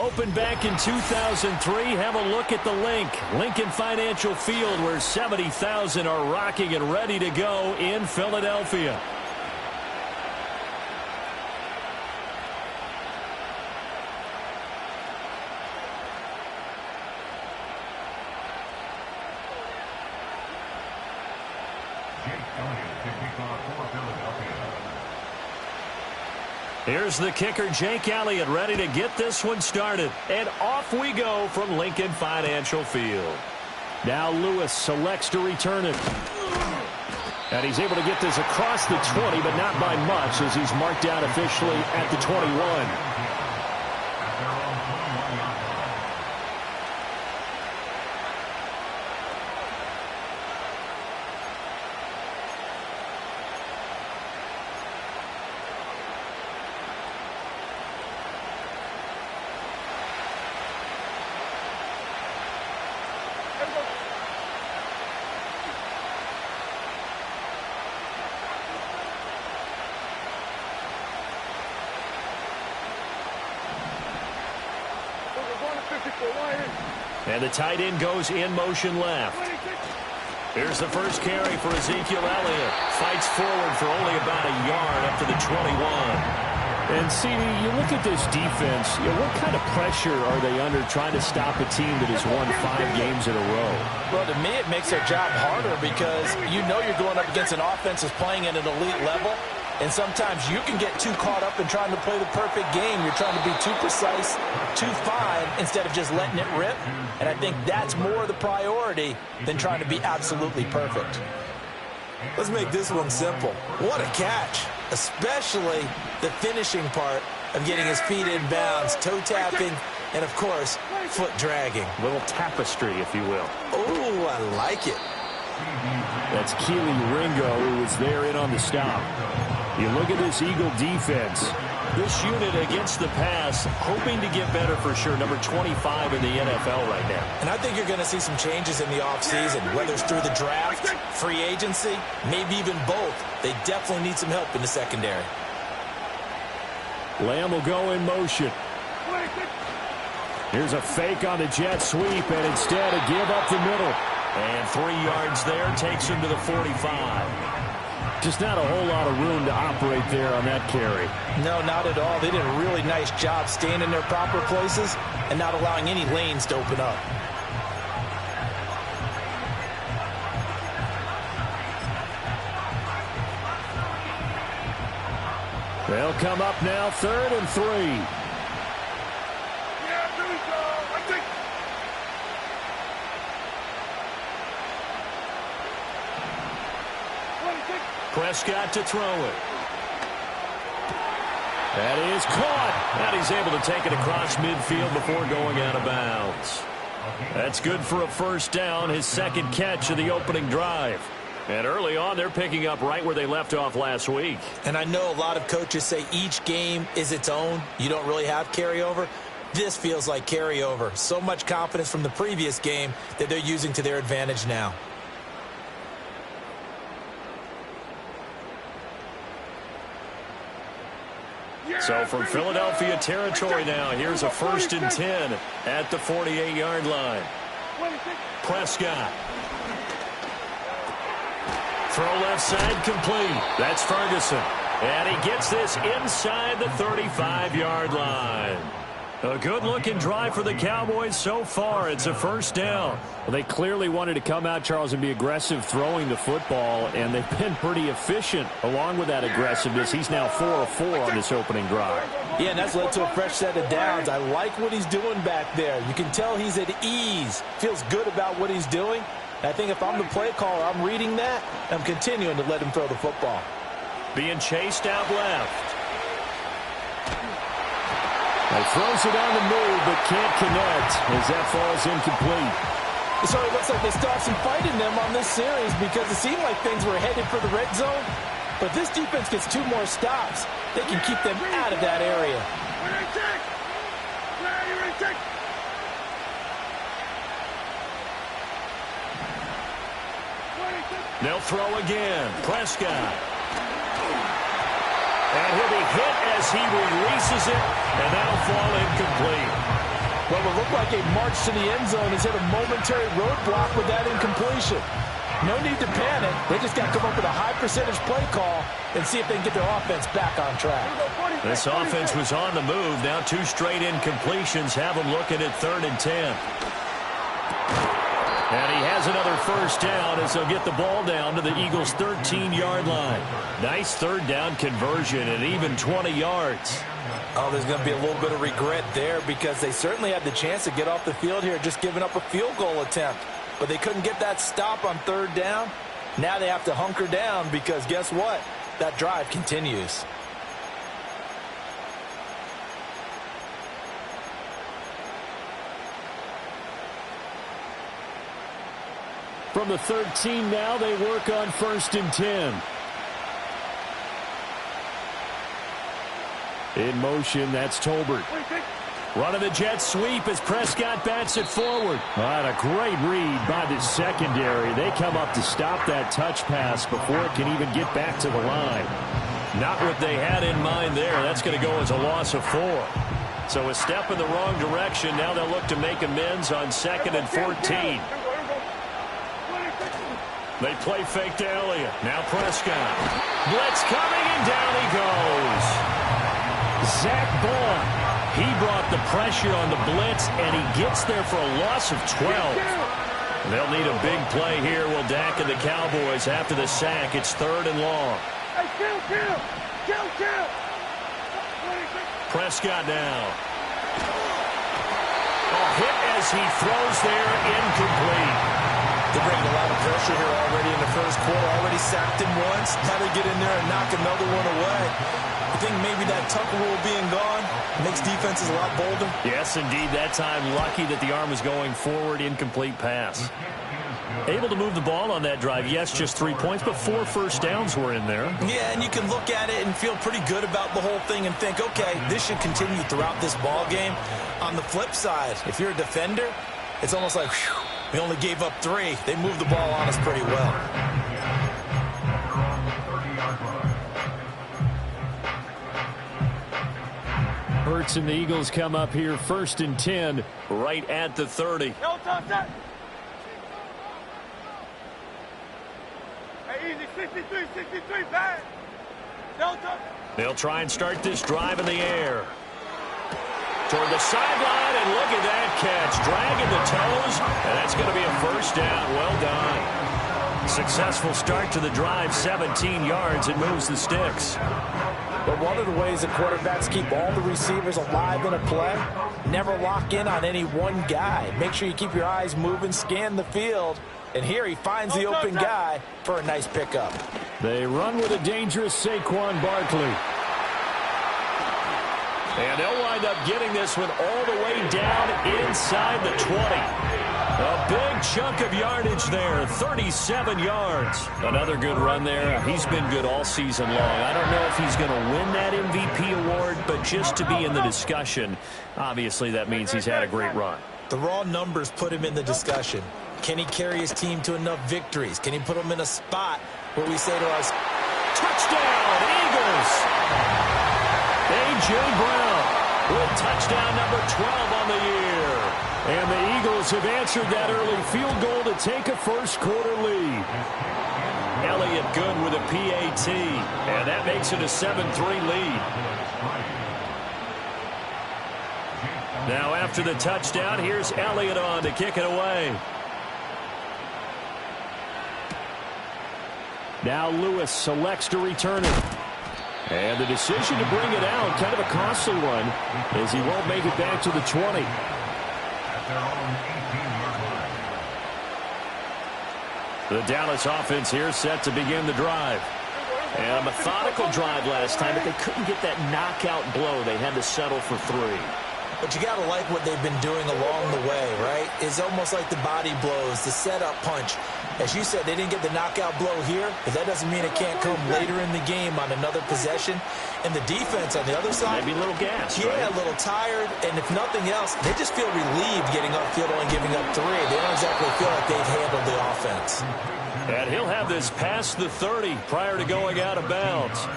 Opened back in 2003. Have a look at the link. Lincoln Financial Field, where 70,000 are rocking and ready to go in Philadelphia. Here's the kicker, Jake Elliott, ready to get this one started. And off we go from Lincoln Financial Field. Now Lewis selects to return it. And he's able to get this across the 20, but not by much, as he's marked out officially at the 21. And the tight end goes in motion left. Here's the first carry for Ezekiel Elliott. Fights forward for only about a yard up to the 21. And, CD, you look at this defense, what kind of pressure are they under trying to stop a team that has won 5 games in a row? Well, to me, it makes their job harder because you know you're going up against an offense that's playing at an elite level. And sometimes you can get too caught up in trying to play the perfect game. You're trying to be too precise, too fine, instead of just letting it rip. And I think that's more the priority than trying to be absolutely perfect. Let's make this one simple. What a catch, especially the finishing part of getting his feet in bounds, toe tapping, and, of course, foot dragging. A little tapestry, if you will. Oh, I like it. That's Keely Ringo, who was there in on the stop. You look at this Eagle defense. This unit against the pass, hoping to get better for sure. Number 25 in the NFL right now. And I think you're going to see some changes in the offseason, whether it's through the draft, free agency, maybe even both. They definitely need some help in the secondary. Lamb will go in motion. Here's a fake on the jet sweep, and instead a give up the middle. And 3 yards there takes him to the 45. Just not a whole lot of room to operate there on that carry. No, not at all. They did a really nice job staying in their proper places and not allowing any lanes to open up. They'll come up now, 3rd and 3. Prescott to throw it. That is caught. And he's able to take it across midfield before going out of bounds. That's good for a first down, his second catch of the opening drive. And early on, they're picking up right where they left off last week. And I know a lot of coaches say each game is its own. You don't really have carryover. This feels like carryover. So much confidence from the previous game that they're using to their advantage now. So from Philadelphia territory now, here's a 1st and 10 at the 48-yard line. Prescott. Throw left side complete. That's Ferguson. And he gets this inside the 35-yard line. A good-looking drive for the Cowboys so far. It's a first down. Well, they clearly wanted to come out, Charles, and be aggressive throwing the football, and they've been pretty efficient along with that aggressiveness. He's now 4 of 4 on this opening drive. Yeah, and that's led to a fresh set of downs. I like what he's doing back there. You can tell he's at ease, feels good about what he's doing. I think if I'm the play caller, I'm reading that, and I'm continuing to let him throw the football. Being chased out left. He throws it on the move, but can't connect as that falls incomplete. So it looks like they still have some fight in them on this series because it seemed like things were headed for the red zone. But this defense gets 2 more stops. They can keep them out of that area. They'll throw again. Prescott. And he'll be hit as he releases it, and that'll fall incomplete. Well, what looked like a march to the end zone has hit a momentary roadblock with that incompletion. No need to panic. They just got to come up with a high percentage play call and see if they can get their offense back on track. This offense was on the move. Now 2 straight incompletions have them looking at 3rd and 10. And he has another first down as they'll get the ball down to the Eagles' 13-yard line. Nice 3rd down conversion and even 20 yards. Oh, there's going to be a little bit of regret there because they certainly had the chance to get off the field here, just giving up a field goal attempt. But they couldn't get that stop on 3rd down. Now they have to hunker down because guess what? That drive continues. From the 13 now, they work on 1st and 10. In motion, that's Tolbert. Running the jet sweep as Prescott bats it forward. What a great read by the secondary. They come up to stop that touch pass before it can even get back to the line. Not what they had in mind there. That's going to go as a loss of 4. So a step in the wrong direction. Now they'll look to make amends on 2nd and 14. They play fake to Elliott. Now Prescott. Blitz coming, and down he goes. Zach Ball. He brought the pressure on the blitz, and he gets there for a loss of 12. They'll need a big play here. Will Dak and the Cowboys after the sack. It's 3rd and long. Prescott now. A hit as he throws there, incomplete. They're bringing a lot of pressure here already in the first quarter. Already sacked him once. Now they get in there and knock another one away. I think maybe that Tucker rule being gone makes defenses a lot bolder. Yes, indeed. That time, lucky that the arm was going forward. Incomplete pass. Able to move the ball on that drive. Yes, just 3 points, but 4 first downs were in there. Yeah, and you can look at it and feel pretty good about the whole thing and think, okay, this should continue throughout this ball game. On the flip side, if you're a defender, it's almost like, whew, we only gave up 3. They moved the ball on us pretty well. Hurts and the Eagles come up here 1st and 10. Right at the 30. They'll try and start this drive in the air. Toward the sideline, and look at that catch. Dragging the toes, and that's going to be a first down. Well done. Successful start to the drive, 17 yards. It moves the sticks. But one of the ways that quarterbacks keep all the receivers alive in a play, never lock in on any one guy. Make sure you keep your eyes moving, scan the field. And here he finds the open guy for a nice pickup. They run with a dangerous Saquon Barkley. And they'll wind up getting this one all the way down inside the 20. A big chunk of yardage there, 37 yards. Another good run there. He's been good all season long. I don't know if he's going to win that MVP award, but just to be in the discussion, obviously that means he's had a great run. The raw numbers put him in the discussion. Can he carry his team to enough victories? Can he put them in a spot where we say to us, touchdown, Eagles! A.J. Brown with touchdown number 12 on the year. And the Eagles have answered that early field goal to take a first quarter lead. Elliott good with a PAT, and that makes it a 7-3 lead. Now after the touchdown, here's Elliott on to kick it away. Now Lewis selects to return it. And the decision to bring it out, kind of a costly one, as he won't make it back to the 20. The Dallas offense here set to begin the drive. And a methodical drive last time, but they couldn't get that knockout blow. They had to settle for 3. But you got to like what they've been doing along the way, right? It's almost like the body blows, the setup punch. As you said, they didn't get the knockout blow here, but that doesn't mean it can't come later in the game on another possession. And the defense on the other side, maybe a little gas, yeah, right? A little tired. And if nothing else, they just feel relieved getting upfield and giving up 3. They don't exactly feel like they've handled the offense. And he'll have this past the 30 prior to going out of bounds.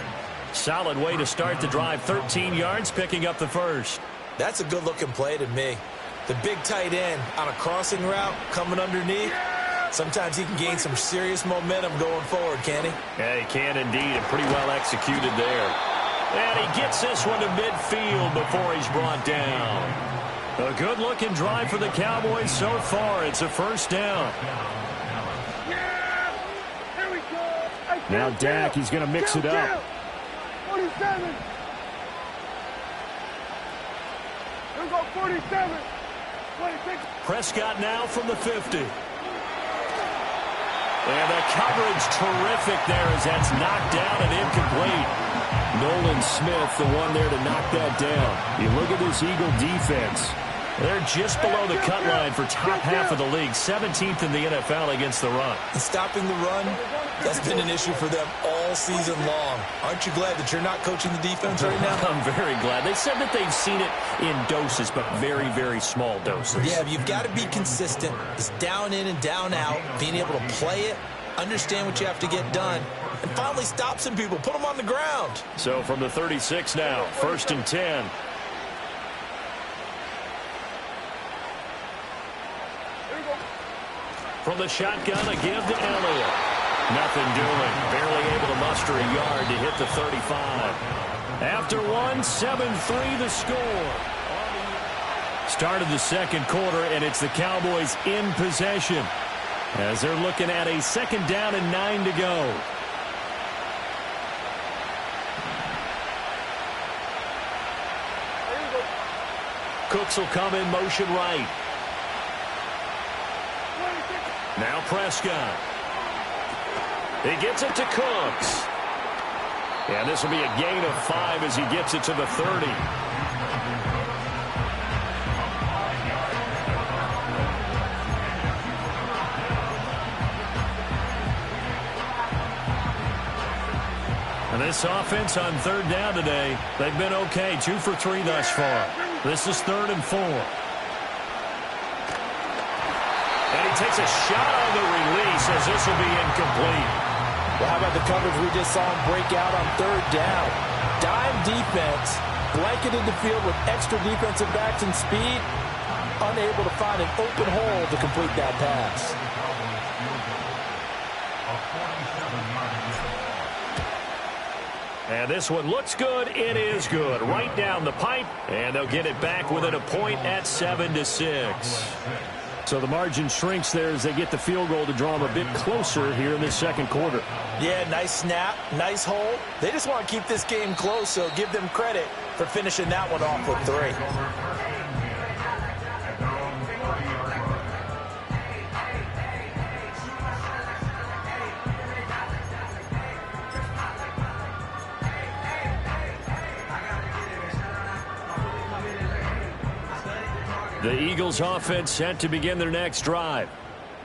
Solid way to start the drive. 13 yards, picking up the first. That's a good-looking play to me. The big tight end on a crossing route coming underneath. Sometimes he can gain some serious momentum going forward, can he? Yeah, he can indeed, and pretty well executed there. And he gets this one to midfield before he's brought down. A good-looking drive for the Cowboys so far. It's a first down. Now Dak, he's going to mix it up. 47. Here we go, 47. 26. Prescott now from the 50. And the coverage terrific there as that's knocked down and incomplete. Nolan Smith, the one there to knock that down. You look at this Eagle defense. They're just below the cut line for top half of the league, 17th in the NFL against the run. And stopping the run, that's been an issue for them all season long. Aren't you glad that you're not coaching the defense right now? I'm very glad. They said that they've seen it in doses, but very, very small doses. Yeah, you've got to be consistent. It's down in and down out, being able to play it, understand what you have to get done, and finally stop some people, put them on the ground. So from the 36 now, 1st and 10. From the shotgun, a give to Elliott. Nothing doing. Barely able to muster a yard to hit the 35. After one, 7-3 the score. Started the second quarter, and it's the Cowboys in possession as they're looking at a 2nd down and 9 to go. Cooks will come in motion right. Now Prescott. He gets it to Cooks. And this will be a gain of 5 as he gets it to the 30. And this offense on 3rd down today, they've been okay. 2 for 3 thus far. This is 3rd and 4. And he takes a shot on the release as this will be incomplete. Well, how about the coverage we just saw him break out on 3rd down? Dime defense, blanketed the field with extra defensive backs and speed, unable to find an open hole to complete that pass. And this one looks good. It is good. Right down the pipe, and they'll get it back within a point at 7-6. So the margin shrinks there as they get the field goal to draw them a bit closer here in this second quarter. Yeah, nice snap, nice hole. They just want to keep this game close, so give them credit for finishing that one off with 3. The Eagles offense set to begin their next drive.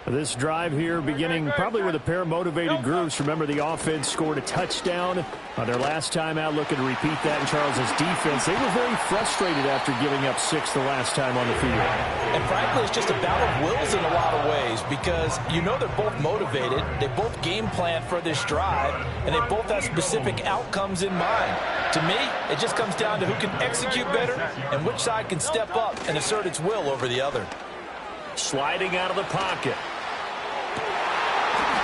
This drive here beginning probably with a pair of motivated groups. Remember, the offense scored a touchdown on their last time out, looking to repeat that in Charles's defense. They were very frustrated after giving up 6 the last time on the field. And frankly, it's just a battle of wills in a lot of ways because you know they're both motivated. They both game plan for this drive, and they both have specific outcomes in mind. To me, it just comes down to who can execute better and which side can step up and assert its will over the other. Sliding out of the pocket.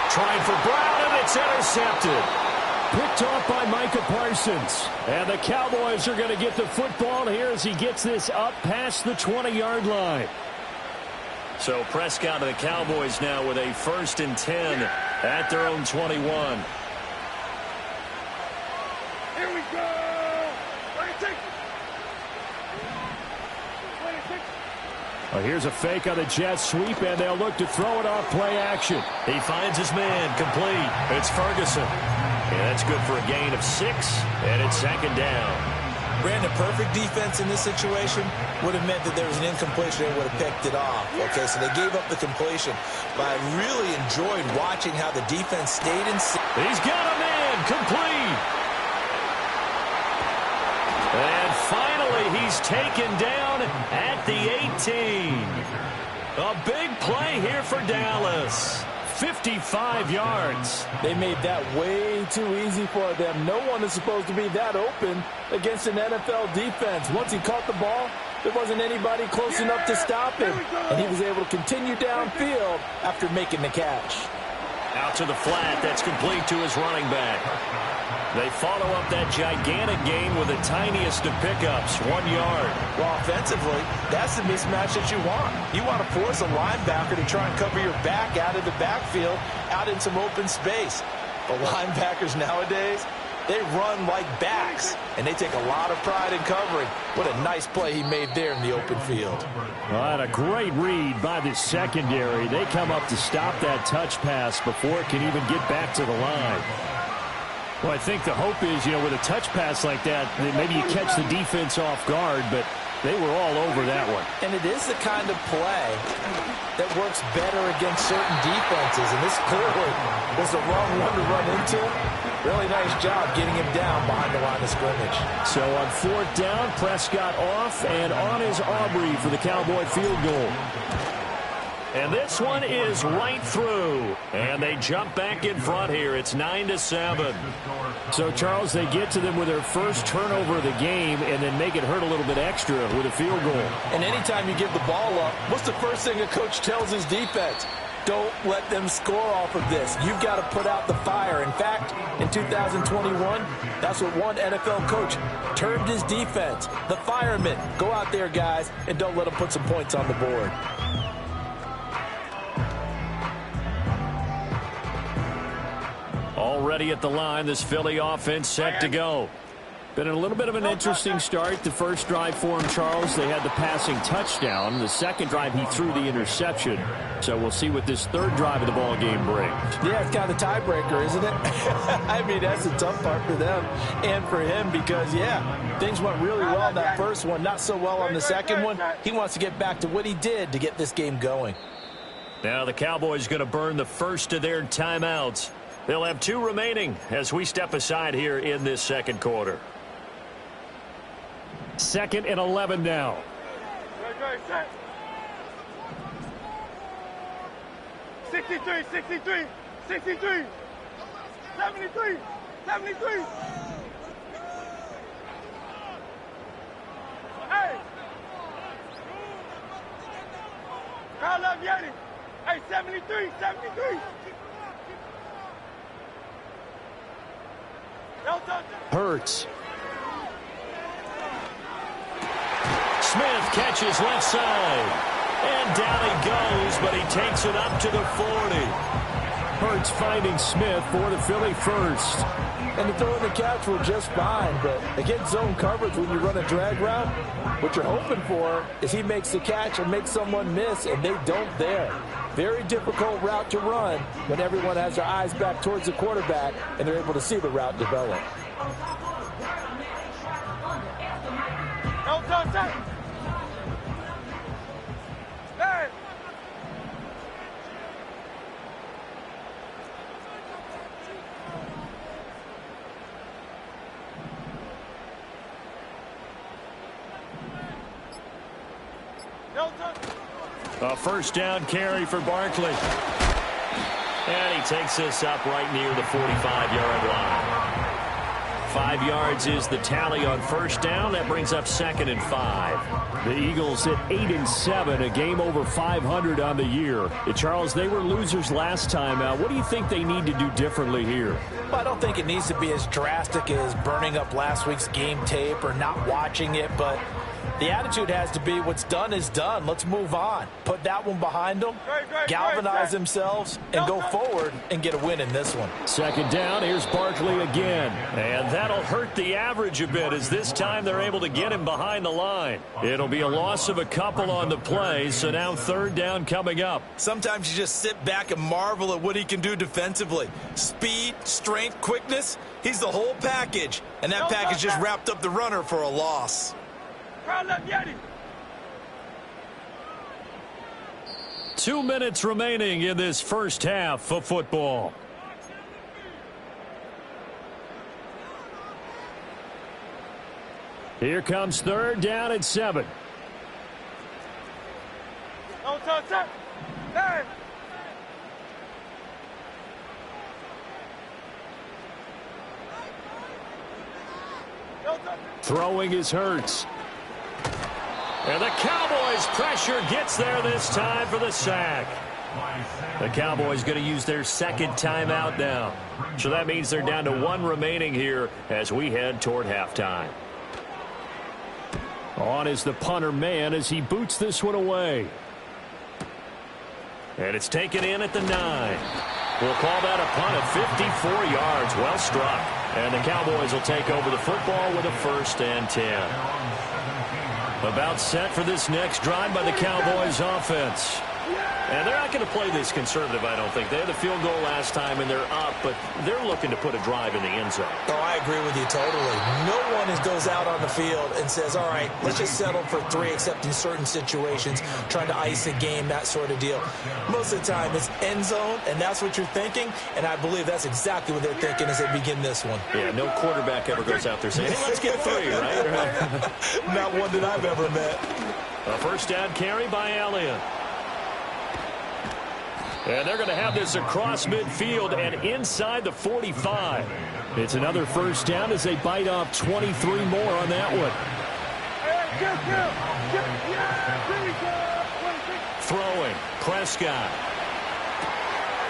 Trying for Brown, and it's intercepted. Picked off by Micah Parsons. And the Cowboys are going to get the football here as he gets this up past the 20-yard line. So Prescott and the Cowboys now with a 1st and 10 at their own 21. Here we go. 26. 26. Well, here's a fake on the jet sweep, and they'll look to throw it off play action. He finds his man complete. It's Ferguson. And that's good for a gain of 6, and it's 2nd down. Brandon, perfect defense in this situation would have meant that there was an incompletion and would have picked it off. Okay, so they gave up the completion. But I really enjoyed watching how the defense stayed in. He's got a man complete. And finally, he's taken down at the 18. A big play here for Dallas. 55 yards. They made that way too easy for them. No one is supposed to be that open against an NFL defense. Once he caught the ball, There wasn't anybody close enough to stop him, and he was able to continue downfield after making the catch. Out to the flat. That's complete to his running back. They follow up that gigantic gain with the tiniest of pickups, 1 yard. Well, offensively, that's the mismatch that you want. You want to force a linebacker to try and cover your back out of the backfield, out in some open space. The linebackers nowadays, they run like backs, and they take a lot of pride in covering. What a nice play he made there in the open field. All right, a great read by the secondary. They come up to stop that touch pass before it can even get back to the line. Well, I think the hope is, with a touch pass like that maybe you catch the defense off guard, but they were all over that one. And it is the kind of play that works better against certain defenses, and this clearly was the wrong one to run into. Really nice job getting him down behind the line of scrimmage. So on 4th down, Prescott off, and on is Aubrey for the Cowboy field goal. And this one is right through. And they jump back in front here. It's 9-7. So, Charles, they get to them with their first turnover of the game and then make it hurt a little bit extra with a field goal. And anytime you give the ball up, what's the first thing a coach tells his defense? Don't let them score off of this. You've got to put out the fire. In fact, in 2021, that's what one NFL coach termed his defense. The firemen. Go out there, guys, and don't let them put some points on the board. Already at the line, this Philly offense set to go. Been a little bit of an interesting start. The first drive for him, Charles, they had the passing touchdown. The second drive, he threw the interception. So we'll see what this third drive of the ball game brings. Yeah, it's kind of the tiebreaker, isn't it? I mean, that's the tough part for them and for him because, yeah, things went really well on that first one, not so well on the second one. He wants to get back to what he did to get this game going. Now the Cowboys going to burn the first of their timeouts. They'll have 2 remaining as we step aside here in this second quarter. 2nd and 11 now. 63, 63, 63, 73, 73. Hey! Call up Yeti. Hey, 73, 73. Hurts. Smith catches left side. And down he goes, but he takes it up to the 40. Hurts finding Smith for the Philly first. And the throw and the catch were just fine, but against zone coverage when you run a drag route, what you're hoping for is he makes the catch and makes someone miss, and they don't there. Very difficult route to run when everyone has their eyes back towards the quarterback and they're able to see the route develop. Hey! A first down carry for Barkley. And he takes this up right near the 45-yard line. 5 yards is the tally on first down. That brings up 2nd and 5. The Eagles at 8-7, a game over 500 on the year. Charles, they were losers last time. What do you think they need to do differently here? Well, I don't think it needs to be as drastic as burning up last week's game tape or not watching it, but the attitude has to be what's done is done. Let's move on. Put that one behind them, galvanize themselves, and go forward and get a win in this one. 2nd down, here's Barkley again. And that'll hurt the average a bit as this time they're able to get him behind the line. It'll be a loss of a couple on the play, so now 3rd down coming up. Sometimes you just sit back and marvel at what he can do defensively. Speed, strength, quickness, he's the whole package. And that package just wrapped up the runner for a loss. 2 minutes remaining in this first half of football. Here comes 3rd down and 7. Hey! Throwing is Hurts. And the Cowboys' pressure gets there this time for the sack. The Cowboys going to use their second timeout now. So that means they're down to one remaining here as we head toward halftime. On is the punter man as he boots this one away. And it's taken in at the 9. We'll call that a punt of 54 yards. Well struck. And the Cowboys will take over the football with a 1st and 10. About set for this next drive by the Cowboys offense. And they're not going to play this conservative, I don't think. They had the field goal last time, and they're up, but they're looking to put a drive in the end zone. Oh, I agree with you totally. No one goes out on the field and says, all right, let's just settle for 3, except in certain situations, trying to ice a game, that sort of deal. Most of the time, it's end zone, and that's what you're thinking, and I believe that's exactly what they're thinking as they begin this one. Yeah, no quarterback ever goes out there saying, hey, let's get 3, right? Not one that I've ever met. A 1st down carry by Elliott. And they're going to have this across midfield and inside the 45. It's another 1st down as they bite off 23 more on that one. Throwing, Prescott.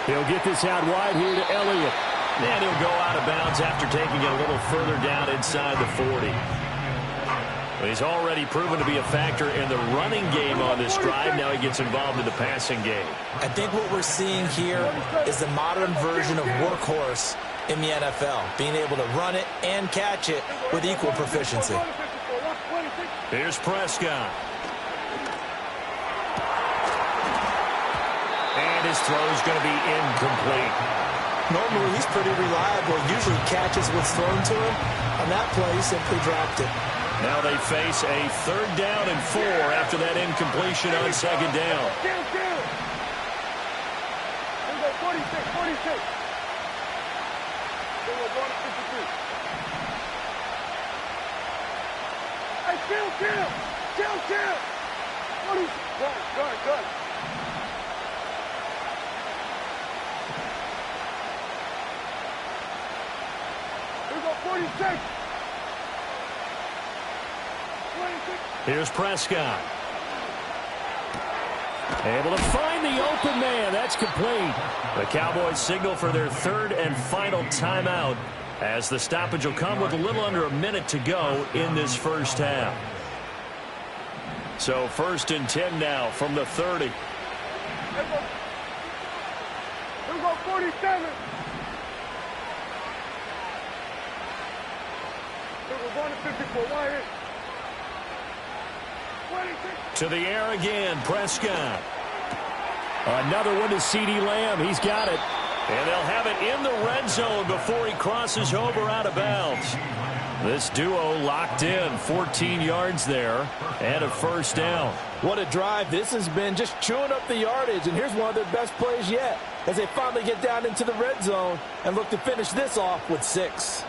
He'll get this out wide here to Elliott. And he'll go out of bounds after taking it a little further down inside the 40. He's already proven to be a factor in the running game on this drive. Now he gets involved in the passing game. I think what we're seeing here is the modern version of workhorse in the NFL, being able to run it and catch it with equal proficiency. Here's Prescott. And his throw is going to be incomplete. Normally, he's pretty reliable. Usually catches what's thrown to him. On that play, he simply dropped it. Now they face a 3rd down and 4 after that incompletion on 2nd down. Good. Here we go, 46. Here's Prescott. Able to find the open man. That's complete. The Cowboys signal for their 3rd and final timeout as the stoppage will come with a little under a minute to go in this 1st half. So 1st and 10 now from the 30. Here we go, 47. We're going to 54. Why here? To the air again, Prescott. Another one to CeeDee Lamb. He's got it. And they'll have it in the red zone before he crosses over out of bounds. This duo locked in, 14 yards there, and a 1st down. What a drive this has been, just chewing up the yardage. And here's one of their best plays yet as they finally get down into the red zone and look to finish this off with 6.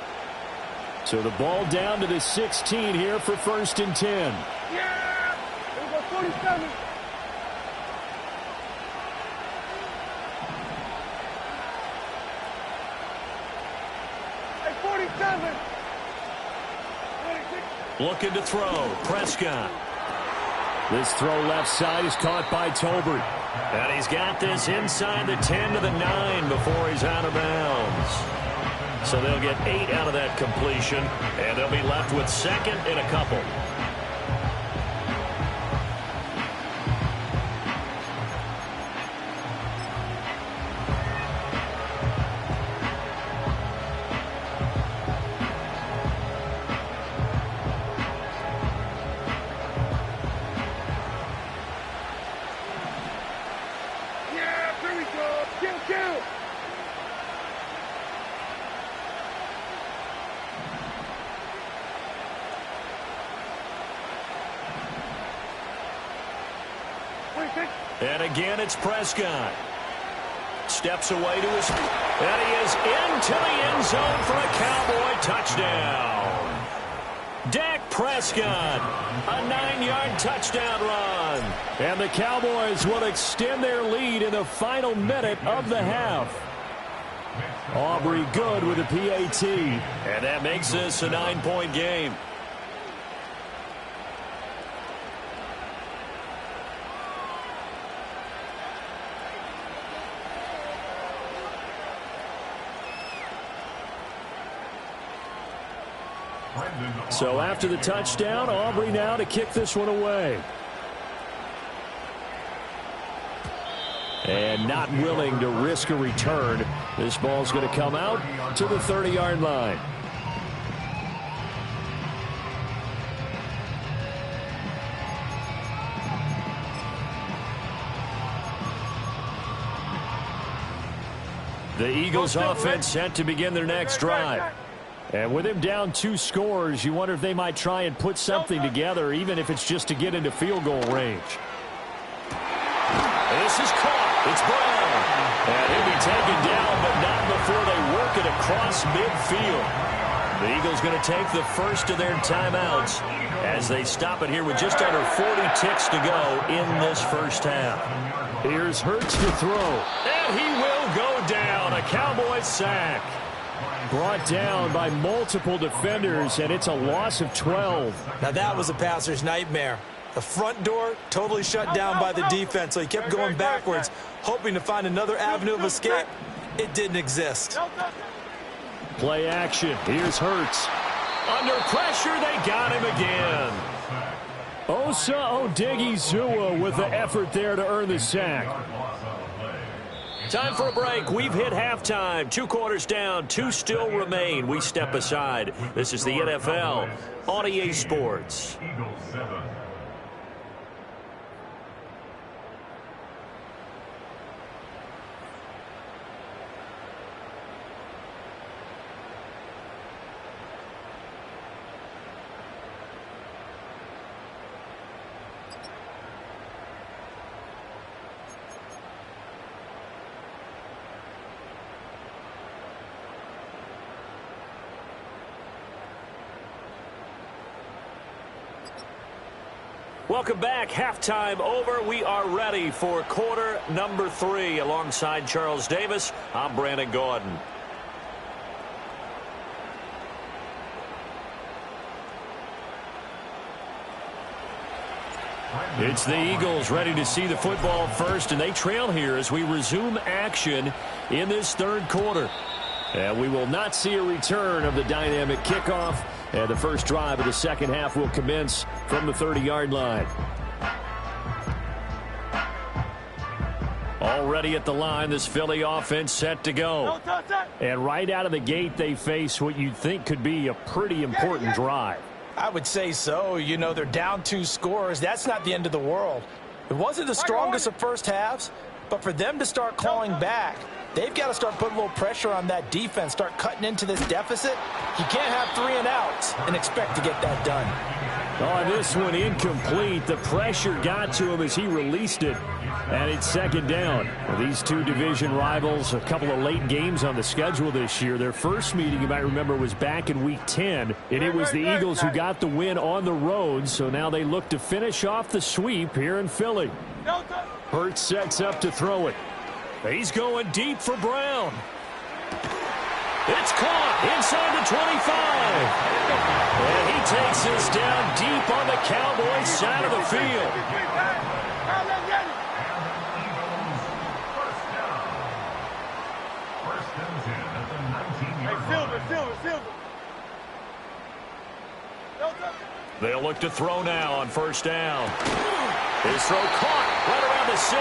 So the ball down to the 16 here for 1st and 10. Yeah! Here we go, 47. Hey, 47. 26. Looking to throw, Prescott. This throw left side is caught by Tolbert. And he's got this inside the 10 to the 9 before he's out of bounds. So they'll get 8 out of that completion, and they'll be left with 2nd and a couple. Yeah, here we go. Kill. And again, it's Prescott. Steps away to his... And he is into the end zone for a Cowboy touchdown. Dak Prescott, a 9-yard touchdown run. And the Cowboys will extend their lead in the final minute of the half. Aubrey Good with a PAT. And that makes this a 9-point game. So after the touchdown, Aubrey now to kick this one away. And not willing to risk a return. This ball's going to come out to the 30-yard line. The Eagles offense set to begin their next drive. And with him down 2 scores, you wonder if they might try and put something together, even if it's just to get into field goal range. This is caught. It's Brown. And he'll be taken down, but not before they work it across midfield. The Eagles going to take the first of their timeouts as they stop it here with just under 40 ticks to go in this first half. Here's Hurts to throw. And he will go down. A Cowboys sack. Brought down by multiple defenders, and it's a loss of 12. Now that was a passer's nightmare. The front door totally shut down by the defense, so he kept going backwards, hoping to find another avenue of escape. It didn't exist. Play action. Here's Hurts. Under pressure, they got him again. Osa Odighizuwa with the effort there to earn the sack. Time for a break. We've hit halftime. 2 quarters down. 2 still remain. We step aside. This is the NFL on EA Sports. Welcome back. Halftime over. We are ready for quarter number 3. Alongside Charles Davis, I'm Brandon Gordon. It's the Eagles ready to see the football first, and they trail here as we resume action in this third quarter. And we will not see a return of the dynamic kickoff. And the first drive of the second half will commence from the 30-yard line. Already at the line, this Philly offense set to go. And right out of the gate, they face what you'd think could be a pretty important drive. I would say so. You know, they're down 2 scores. That's not the end of the world. It wasn't the strongest of first halves, but for them to start clawing back, they've got to start putting a little pressure on that defense, start cutting into this deficit. You can't have 3 and outs and expect to get that done. On this one, incomplete. The pressure got to him as he released it, and it's second down. Well, these 2 division rivals, a couple of late games on the schedule this year. Their first meeting, you might remember, was back in Week 10, and it was the Eagles who got the win on the road, so now they look to finish off the sweep here in Philly. Hurts sets up to throw it. He's going deep for Brown. It's caught inside the 25. And he takes this down deep on the Cowboys side of the field. They'll look to throw now on first down. His throw caught right around the 6.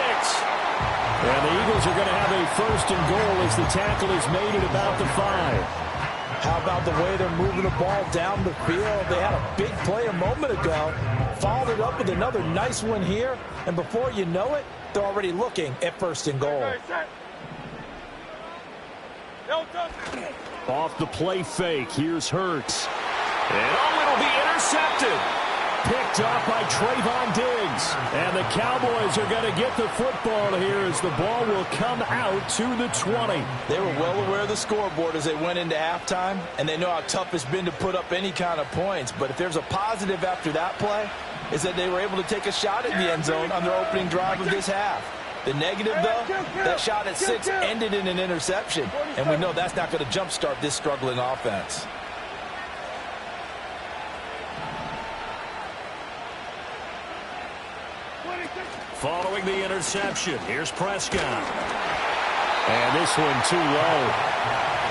And the Eagles are going to have a first and goal as the tackle is made at about the 5. How about the way they're moving the ball down the field? They had a big play a moment ago, followed it up with another nice one here, and before you know it, they're already looking at first and goal. Off the play fake, here's Hurts. And it'll be intercepted. Picked up by Trayvon Diggs. And the Cowboys are going to get the football here as the ball will come out to the 20. They were well aware of the scoreboard as they went into halftime, and they know how tough it's been to put up any kind of points. But if there's a positive after that play, is that they were able to take a shot at the end zone on their opening drive of this half. The negative, though, that shot at 6 ended in an interception, and we know that's not going to jumpstart this struggling offense. Following the interception, here's Prescott. And this one too low.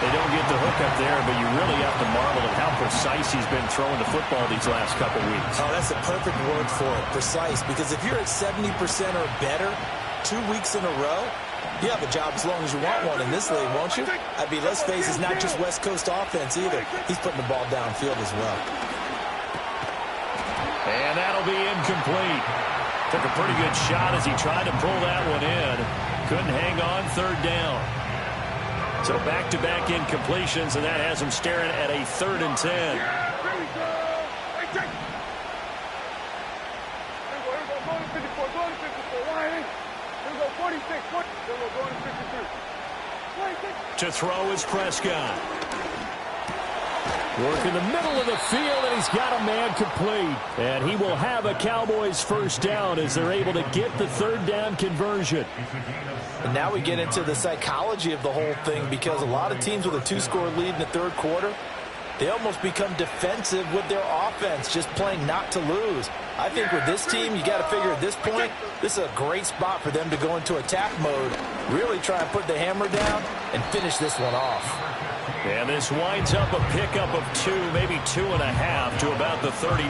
They don't get the hook up there, but you really have to marvel at how precise he's been throwing the football these last couple weeks. Oh, that's the perfect word for it, precise, because if you're at 70% or better 2 weeks in a row, you have a job as long as you want one in this league, won't you? I mean, let's face it, it's not just West Coast offense either. He's putting the ball downfield as well. And that'll be incomplete. Took a pretty good shot as he tried to pull that one in. Couldn't hang on, third down. So back-to-back incompletions, and that has him staring at a 3rd and 10. Here we go. Hey, check. Here we go. Going to 54. Going to 54. Why? Here we go. 46. Here we go. Going to 53. 26. To throw is Prescott. Work in the middle of the field, and he's got a man complete. And he will have a Cowboys first down as they're able to get the 3rd down conversion. And now we get into the psychology of the whole thing, because a lot of teams with a 2-score lead in the 3rd quarter, they almost become defensive with their offense, just playing not to lose. I think with this team, you got to figure at this point, this is a great spot for them to go into attack mode, really try and put the hammer down and finish this one off. And this winds up a pickup of 2, maybe 2.5 to about the 39.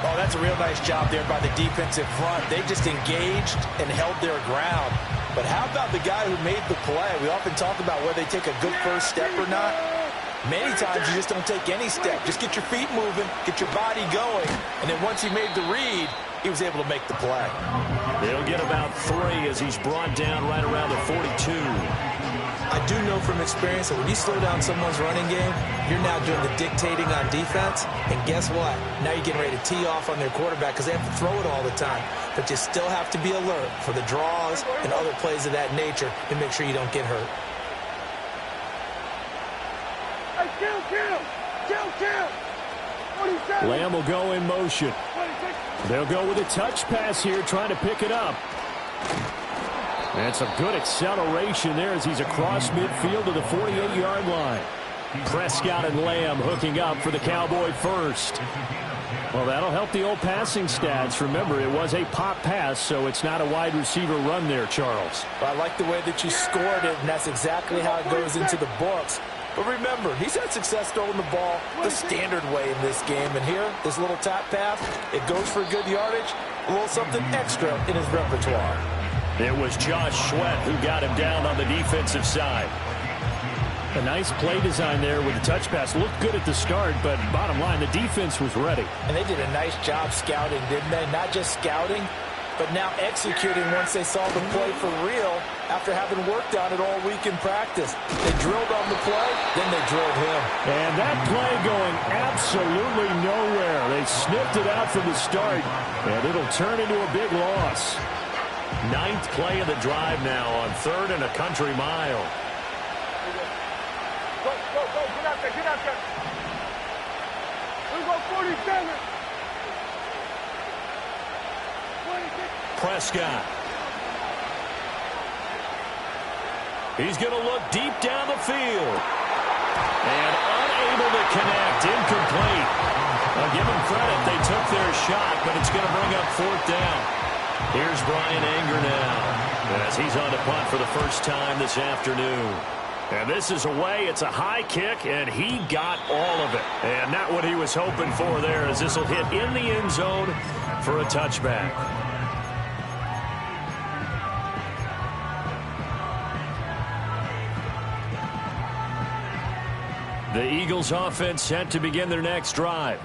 Oh, that's a real nice job there by the defensive front. They just engaged and held their ground. But how about the guy who made the play? We often talk about whether they take a good first step or not. Many times you just don't take any step. Just get your feet moving, get your body going, and then once he made the read, he was able to make the play. They'll get about 3 as he's brought down right around the 42. I do know from experience that when you slow down someone's running game, you're now doing the dictating on defense. And guess what? Now you're getting ready to tee off on their quarterback because they have to throw it all the time. But you still have to be alert for the draws and other plays of that nature to make sure you don't get hurt. Hey, kill. 47. Lamb will go in motion. 26. They'll go with a touch pass here, trying to pick it up. And some good acceleration there as he's across midfield to the 48-yard line. Prescott and Lamb hooking up for the Cowboy first. Well, that'll help the old passing stats. Remember, it was a pop pass, so it's not a wide receiver run there, Charles. Well, I like the way that you scored it, and that's exactly how it goes into the books. But remember, he's had success throwing the ball the standard way in this game. And here, this little tap pass, it goes for good yardage, a little something extra in his repertoire. It was Josh Sweat who got him down on the defensive side. A nice play design there with the touch pass. Looked good at the start, but bottom line, the defense was ready. And they did a nice job scouting, didn't they? Not just scouting, but now executing once they saw the play for real after having worked on it all week in practice. They drilled on the play, then they drilled him. And that play going absolutely nowhere. They sniffed it out from the start, and it'll turn into a big loss. 9th play of the drive now on 3rd and a country mile. Go. Get out there. Here we go. 47. 26. Prescott. He's going to look deep down the field. And unable to connect. Incomplete. I'll give them credit. They took their shot, but it's going to bring up 4th down. Here's Brian Anger now as he's on to punt for the first time this afternoon. And this is away. It's a high kick, and he got all of it. And not what he was hoping for there, as this will hit in the end zone for a touchback. The Eagles offense set to begin their next drive.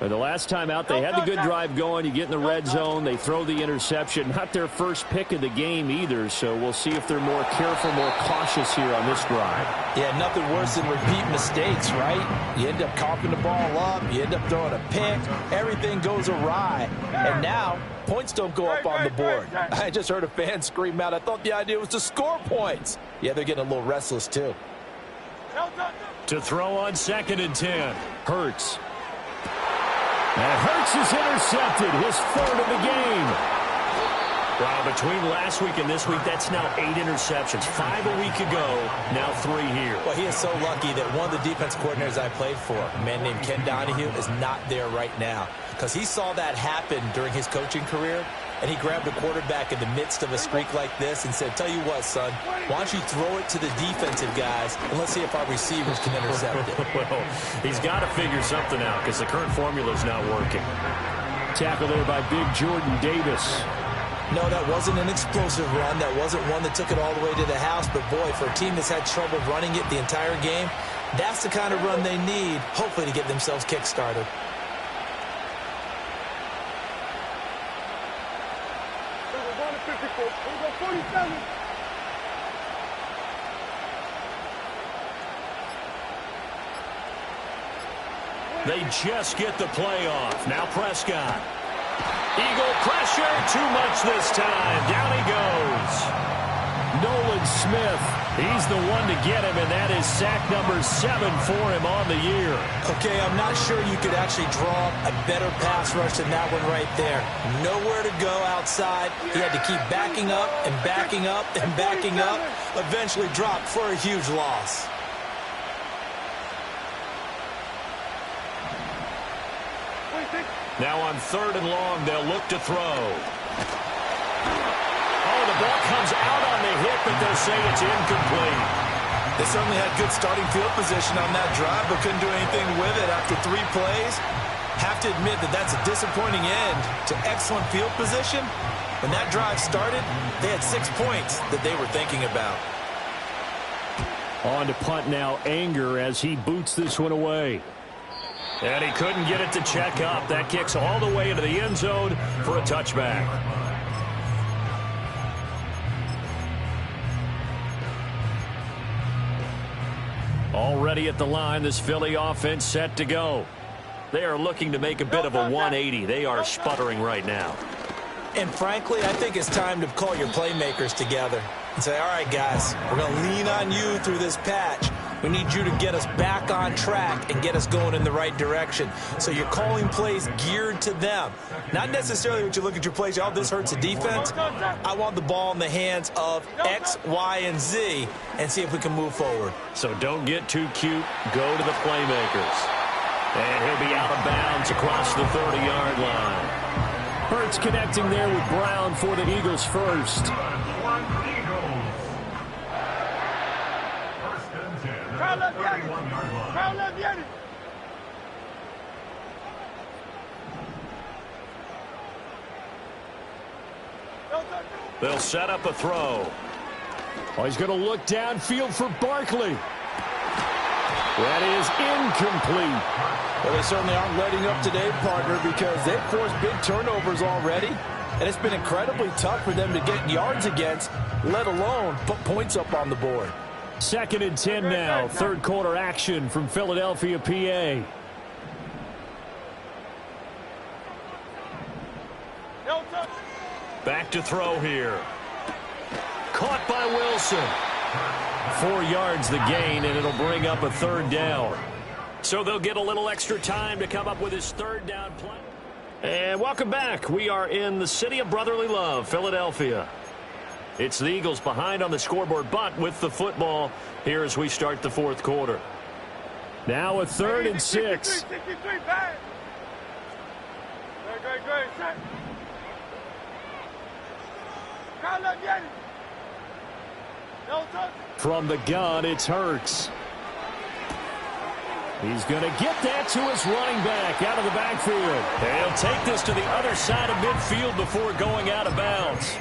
The last time out, they had the good drive going. You get in the red zone, they throw the interception. Not their first pick of the game either, so we'll see if they're more careful, more cautious here on this drive. Yeah, nothing worse than repeat mistakes, right? You end up coughing the ball up, you end up throwing a pick, everything goes awry. And now, points don't go up on the board. I just heard a fan scream out, I thought the idea was to score points. Yeah, they're getting a little restless too. To throw on 2nd and 10, Hurts. And Hurts is intercepted, his 3rd of the game. Wow, between last week and this week, that's now 8 interceptions. 5 a week ago, now 3 here. Well, he is so lucky that one of the defense coordinators I played for, a man named Ken Donahue, is not there right now. Because he saw that happen during his coaching career, and he grabbed the quarterback in the midst of a streak like this and said, tell you what, son, why don't you throw it to the defensive guys, and let's see if our receivers can intercept it. Well, he's got to figure something out because the current formula is not working. Tackle there by big Jordan Davis. No, that wasn't an explosive run. That wasn't one that took it all the way to the house. But, boy, for a team that's had trouble running it the entire game, that's the kind of run they need, hopefully, to get themselves kick-started. They just get the play off. Now Prescott. Eagle pressure, too much this time. Down he goes. Nolan Smith, he's the one to get him, and that is sack number 7 for him on the year. Okay, I'm not sure you could actually draw a better pass rush than that one right there. Nowhere to go outside. He had to keep backing up and backing up and backing up. Eventually dropped for a huge loss. Now on 3rd and long, they'll look to throw. Oh, the ball comes out on the hit, but they'll say it's incomplete. They certainly had good starting field position on that drive, but couldn't do anything with it after 3 plays. Have to admit that that's a disappointing end to excellent field position. When that drive started, they had 6 points that they were thinking about. On to punt now, Anger, as he boots this one away. And he couldn't get it to check up. That kicks all the way into the end zone for a touchback. Already at the line, this Philly offense set to go. They are looking to make a bit of a 180. They are sputtering right now. And frankly, I think it's time to call your playmakers together and say, all right, guys, we're going to lean on you through this patch. We need you to get us back on track and get us going in the right direction. So you're calling plays geared to them. Not necessarily what you look at your plays, oh, this hurts the defense. I want the ball in the hands of X, Y, and Z and see if we can move forward. So don't get too cute. Go to the playmakers. And he'll be out of bounds across the 30-yard line. Hurts connecting there with Brown for the Eagles first. They'll set up a throw. Oh, he's going to look downfield for Barkley. That is incomplete. Well, they certainly aren't letting up today, partner, because they've forced big turnovers already. And it's been incredibly tough for them to get yards against, let alone put points up on the board. 2nd and 10 now. 3rd quarter action from Philadelphia, PA. Back to throw here. Caught by Wilson. 4 yards the gain, and it'll bring up a 3rd down. So they'll get a little extra time to come up with his 3rd down play. And welcome back. We are in the city of brotherly love, Philadelphia. It's the Eagles behind on the scoreboard, but with the football here as we start the 4th quarter. Now a 3rd and 6. From the gun, it's Hurts. He's going to get that to his running back out of the backfield. He'll take this to the other side of midfield before going out of bounds.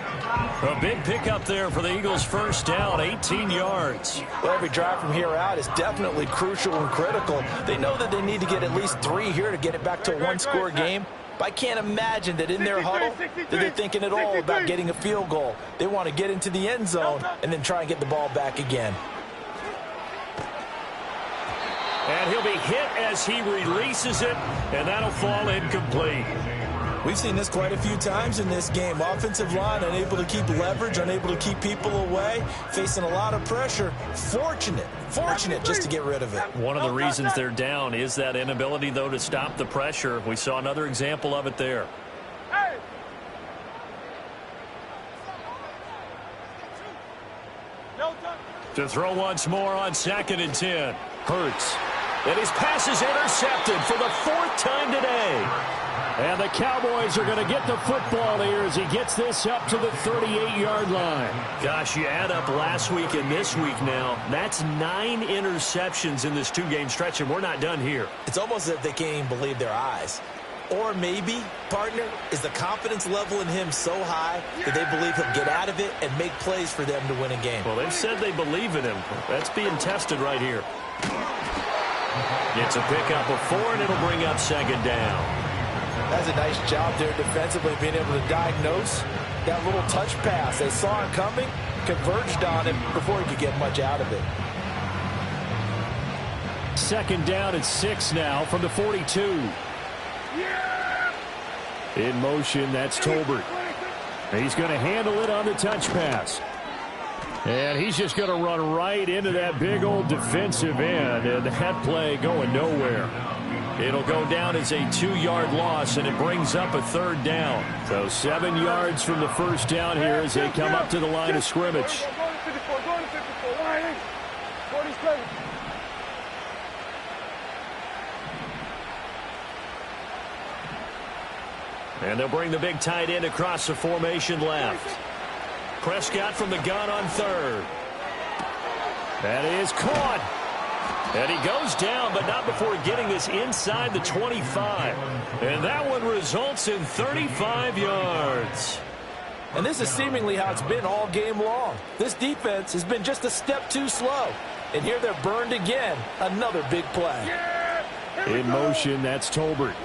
A big pickup there for the Eagles' 1st down, 18 yards. Well, every drive from here out is definitely crucial and critical. They know that they need to get at least 3 here to get it back to a 1-score game. But I can't imagine that in their huddle that they're thinking at all about getting a field goal. They want to get into the end zone and then try and get the ball back again. And he'll be hit as he releases it, and that'll fall incomplete. We've seen this quite a few times in this game. Offensive line unable to keep leverage, unable to keep people away, facing a lot of pressure. Fortunate just to get rid of it. One of the reasons they're down is that inability, though, to stop the pressure. We saw another example of it there. To throw once more on 2nd and 10. Hurts. And his pass is intercepted for the 4th time today. And the Cowboys are going to get the football here as he gets this up to the 38-yard line. Gosh, you add up last week and this week now. That's 9 interceptions in this 2-game stretch, and we're not done here. It's almost as if they can't even believe their eyes. Or maybe, partner, is the confidence level in him so high that they believe he'll get out of it and make plays for them to win a game. Well, they've said they believe in him. That's being tested right here. It's a pickup of 4, and it'll bring up 2nd down. That's a nice job there defensively, being able to diagnose that little touch pass. They saw it coming, converged on it before he could get much out of it. 2nd down and 6 now from the 42. In motion, that's Tolbert. He's going to handle it on the touch pass. And he's just going to run right into that big old defensive end, and that play going nowhere. It'll go down as a 2-yard loss, and it brings up a 3rd down. So 7 yards from the first down here as they come up to the line of scrimmage. And they'll bring the big tight end across the formation left. Prescott from the gun on 3rd. That is caught. And he goes down, but not before getting this inside the 25. And that one results in 35 yards. And this is seemingly how it's been all game long. This defense has been just a step too slow. And here they're burned again. Another big play. In motion, that's Tolbert.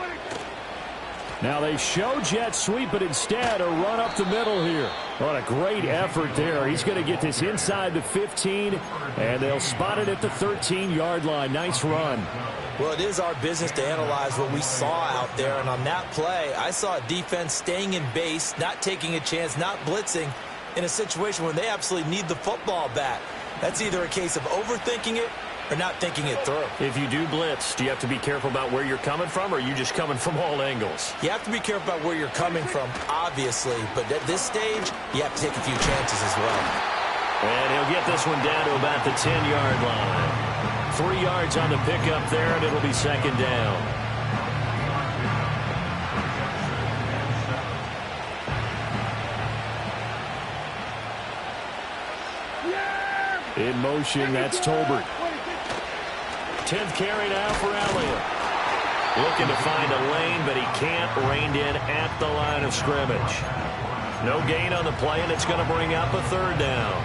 Now they show jet sweep, but instead a run up the middle here. What a great effort there. He's going to get this inside the 15, and they'll spot it at the 13-yard line. Nice run. Well, it is our business to analyze what we saw out there, and on that play, I saw a defense staying in base, not taking a chance, not blitzing, in a situation where they absolutely need the football back. That's either a case of overthinking it or not thinking it through. If you do blitz, do you have to be careful about where you're coming from, or are you just coming from all angles? You have to be careful about where you're coming from, obviously, but at this stage, you have to take a few chances as well. And he'll get this one down to about the 10-yard line. 3 yards on the pickup there, and it'll be 2nd down. In motion, that's Tolbert. 10th carry now for Elliott. Looking to find a lane, but he can't. Reined in at the line of scrimmage. No gain on the play, and it's going to bring up a 3rd down.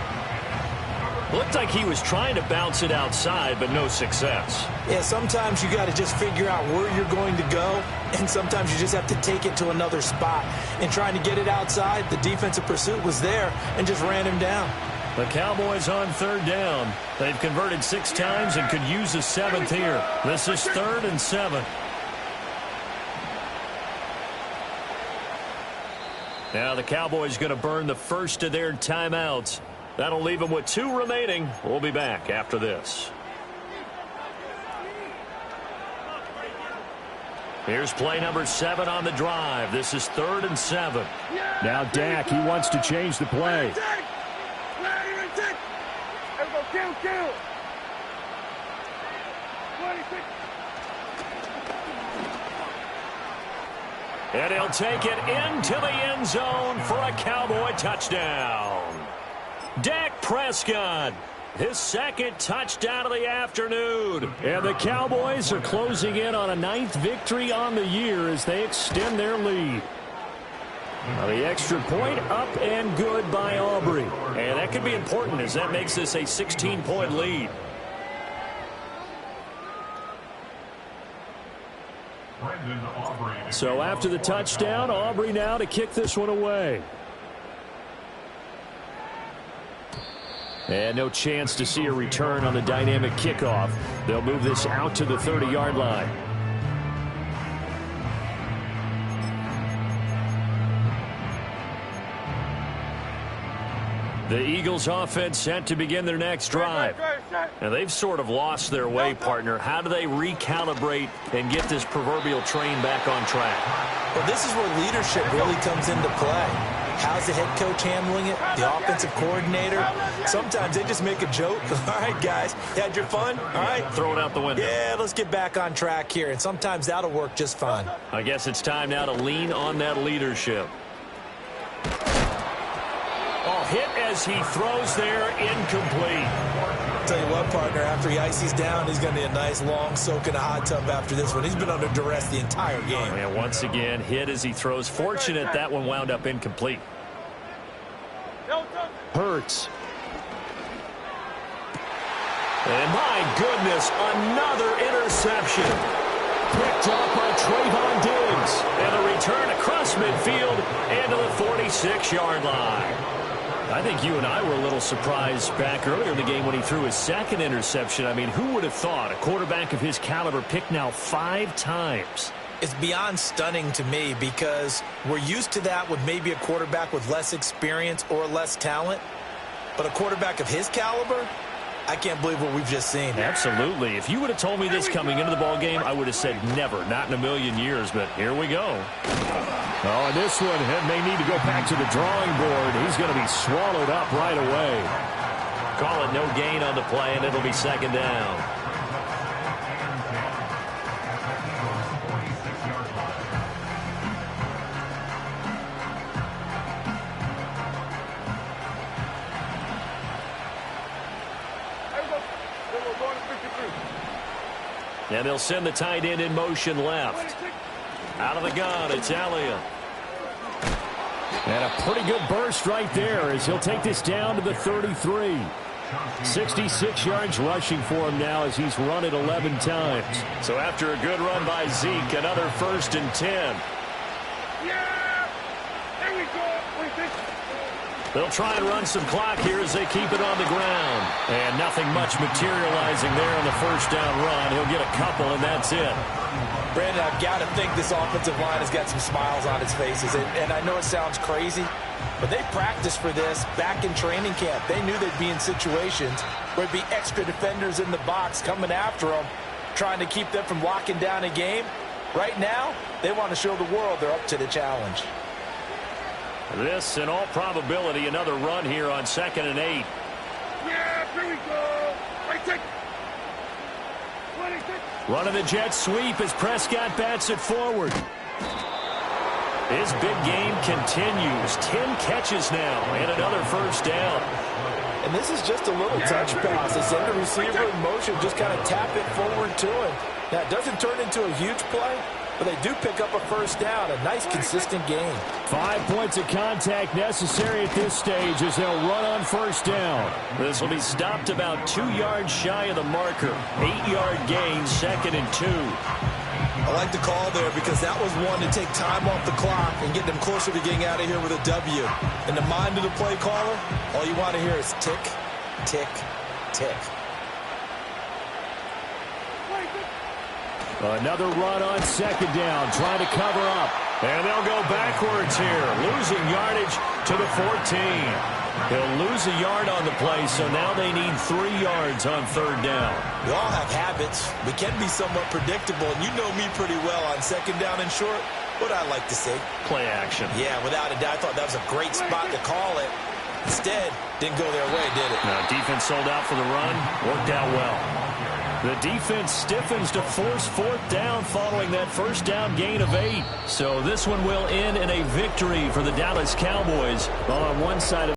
Looked like he was trying to bounce it outside, but no success. Yeah, sometimes you got to just figure out where you're going to go, and sometimes you just have to take it to another spot. And trying to get it outside, the defensive pursuit was there and just ran him down. The Cowboys on 3rd down. They've converted 6 times and could use a 7th here. This is 3rd and 7. Now the Cowboys going to burn the first of their timeouts. That'll leave them with 2 remaining. We'll be back after this. Here's play number 7 on the drive. This is 3rd and 7. Now Dak, he wants to change the play. Kill. 26. And he'll take it into the end zone for a Cowboy touchdown. Dak Prescott, his 2nd touchdown of the afternoon. And the Cowboys are closing in on a 9th victory on the year as they extend their lead. Now the extra point up and good by Aubrey. And that could be important as that makes this a 16-point lead. So after the touchdown, Aubrey now to kick this one away. And no chance to see a return on the dynamic kickoff. They'll move this out to the 30-yard line. The Eagles offense set to begin their next drive. And they've sort of lost their way, partner. How do they recalibrate and get this proverbial train back on track? Well, this is where leadership really comes into play. How's the head coach handling it? The offensive coordinator? Sometimes they just make a joke. All right, guys, had your fun? All right. Throw it out the window. Yeah, let's get back on track here, and sometimes that'll work just fine. I guess it's time now to lean on that leadership. Oh, hit as he throws there, incomplete. Tell you what, partner, after he ices down, he's going to need a nice long soak in a hot tub after this one. He's been under duress the entire game. And once again, hit as he throws. Fortunate that one wound up incomplete. Hurts. And my goodness, another interception. Picked up by Trayvon Diggs. And a return across midfield and to the 46-yard line. I think you and I were a little surprised back earlier in the game when he threw his second interception. I mean, who would have thought a quarterback of his caliber picked now 5 times? It's beyond stunning to me because we're used to that with maybe a quarterback with less experience or less talent. But a quarterback of his caliber, I can't believe what we've just seen. Absolutely. If you would have told me this coming into the ball game, I would have said never, not in a million years. But here we go. Oh, and this one may need to go back to the drawing board. He's going to be swallowed up right away. Call it no gain on the play, and it'll be second down. And they'll send the tight end in motion left. Out of the gun, it's Elliott. And a pretty good burst right there as he'll take this down to the 33. 66 yards rushing for him now as he's run it 11 times. So after a good run by Zeke, another 1st and 10. Yeah! There we go! They'll try and run some clock here as they keep it on the ground. And nothing much materializing there on the first down run. He'll get a couple, and that's it. Brandon, I've got to think this offensive line has got some smiles on its faces. And I know it sounds crazy, but they practiced for this back in training camp. They knew they'd be in situations where there'd be extra defenders in the box coming after them, trying to keep them from locking down a game. Right now, they want to show the world they're up to the challenge. This, in all probability, another run here on 2nd and 8. Yeah, here we go. Right, take. Running the jet sweep as Prescott bats it forward. His big game continues. 10 catches now and another first down. And this is just a little touch pass. They send the receiver in motion, just kind of tap it forward to him. Now, it doesn't turn into a huge play, but they do pick up a first down. A nice, consistent game. 5 points of contact necessary at this stage as they'll run on first down. This will be stopped about 2 yards shy of the marker. 8-yard gain, 2nd and 2. I like the call there because that was one to take time off the clock and get them closer to getting out of here with a W. In the mind of the play caller, all you want to hear is tick, tick, tick. Another run on 2nd down, trying to cover up. And they'll go backwards here, losing yardage to the 14. They'll lose a yard on the play, so now they need 3 yards on 3rd down. We all have habits. We can be somewhat predictable, and you know me pretty well on 2nd down and short. What I like to say? Play action. Yeah, without a doubt. I thought that was a great spot to call it. Instead, didn't go their way, did it? Now, defense sold out for the run. Worked out well. The defense stiffens to force 4th down following that first down gain of 8. So this one will end in a victory for the Dallas Cowboys. On one side of